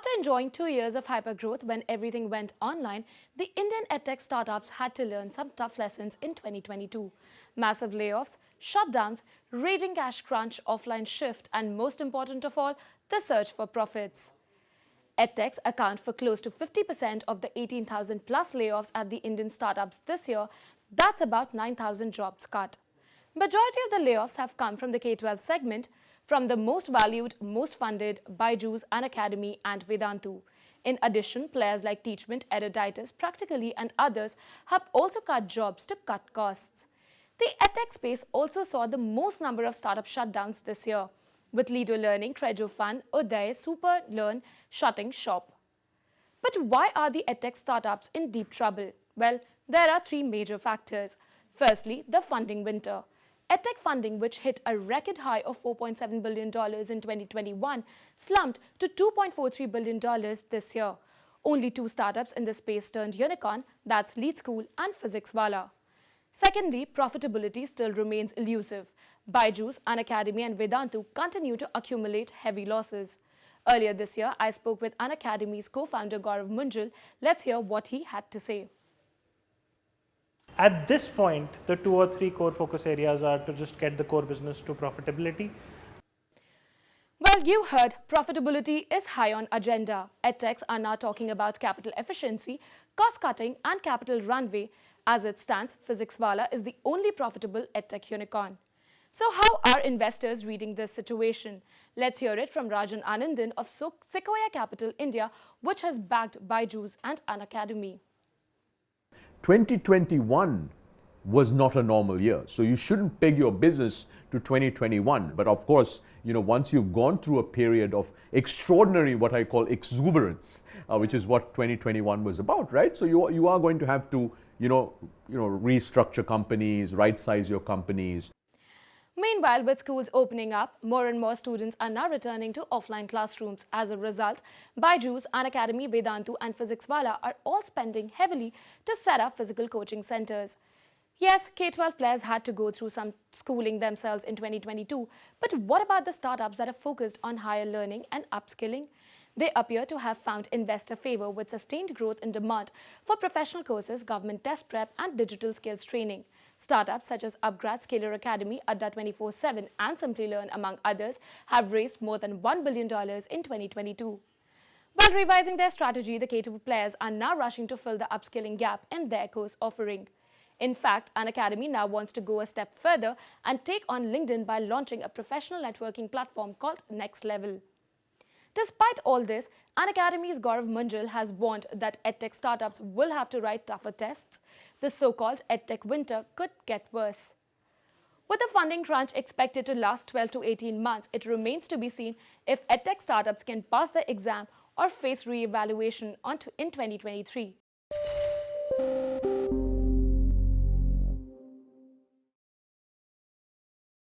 After enjoying 2 years of hypergrowth when everything went online, the Indian edtech startups had to learn some tough lessons in 2022. Massive layoffs, shutdowns, raging cash crunch, offline shift, and most important of all, the search for profits. Edtechs account for close to 50% of the 18,000 plus layoffs at the Indian startups this year. That's about 9,000 jobs cut. Majority of the layoffs have come from the K-12 segment, from the most valued, most funded Byju's, Unacademy and Vedantu. In addition, players like Teachment, Eruditus, Practically and others have also cut jobs to cut costs. The edtech space also saw the most number of startup shutdowns this year, with Lido Learning, Trejo Fun, Uday, Super Learn shutting shop. But why are the edtech startups in deep trouble? Well, there are three major factors. Firstly, the funding winter. Edtech funding, which hit a record high of $4.7 billion in 2021, slumped to $2.43 billion this year. Only two startups in the space turned unicorn, that's Lead School and PhysicsWala. Secondly, profitability still remains elusive. Byju's, Unacademy and Vedantu continue to accumulate heavy losses. Earlier this year, I spoke with Unacademy's co-founder Gaurav Munjal. Let's hear what he had to say. At this point, the 2 or 3 core focus areas are to just get the core business to profitability. Well, you heard profitability is high on agenda. Edtechs are now talking about capital efficiency, cost cutting and capital runway. As it stands, PhysicsWala is the only profitable edtech unicorn. So how are investors reading this situation? Let's hear it from Rajan Anandan of Sequoia Capital India, which has backed Byju's and Unacademy. 2021 was not a normal year. So you shouldn't peg your business to 2021. But of course, once you've gone through a period of extraordinary, what I call exuberance, which is what 2021 was about, right? So you are going to have to, restructure companies, right-size your companies. Meanwhile, with schools opening up, more and more students are now returning to offline classrooms. As a result, Byju's, Unacademy, Vedantu and PhysicsWala are all spending heavily to set up physical coaching centers. Yes, K-12 players had to go through some schooling themselves in 2022, but what about the startups that are focused on higher learning and upskilling? They appear to have found investor favor with sustained growth in demand for professional courses, government test prep and digital skills training. Startups such as Upgrad, Scalar Academy, Adda 24/7 and Simply Learn, among others, have raised more than $1 billion in 2022. While revising their strategy, the K-12 players are now rushing to fill the upskilling gap in their course offering. In fact, Unacademy now wants to go a step further and take on LinkedIn by launching a professional networking platform called Next Level. Despite all this, Unacademy's Gaurav Munjal has warned that edtech startups will have to write tougher tests. The so-called edtech winter could get worse. With the funding crunch expected to last 12 to 18 months, it remains to be seen if edtech startups can pass the exam or face re-evaluation in 2023.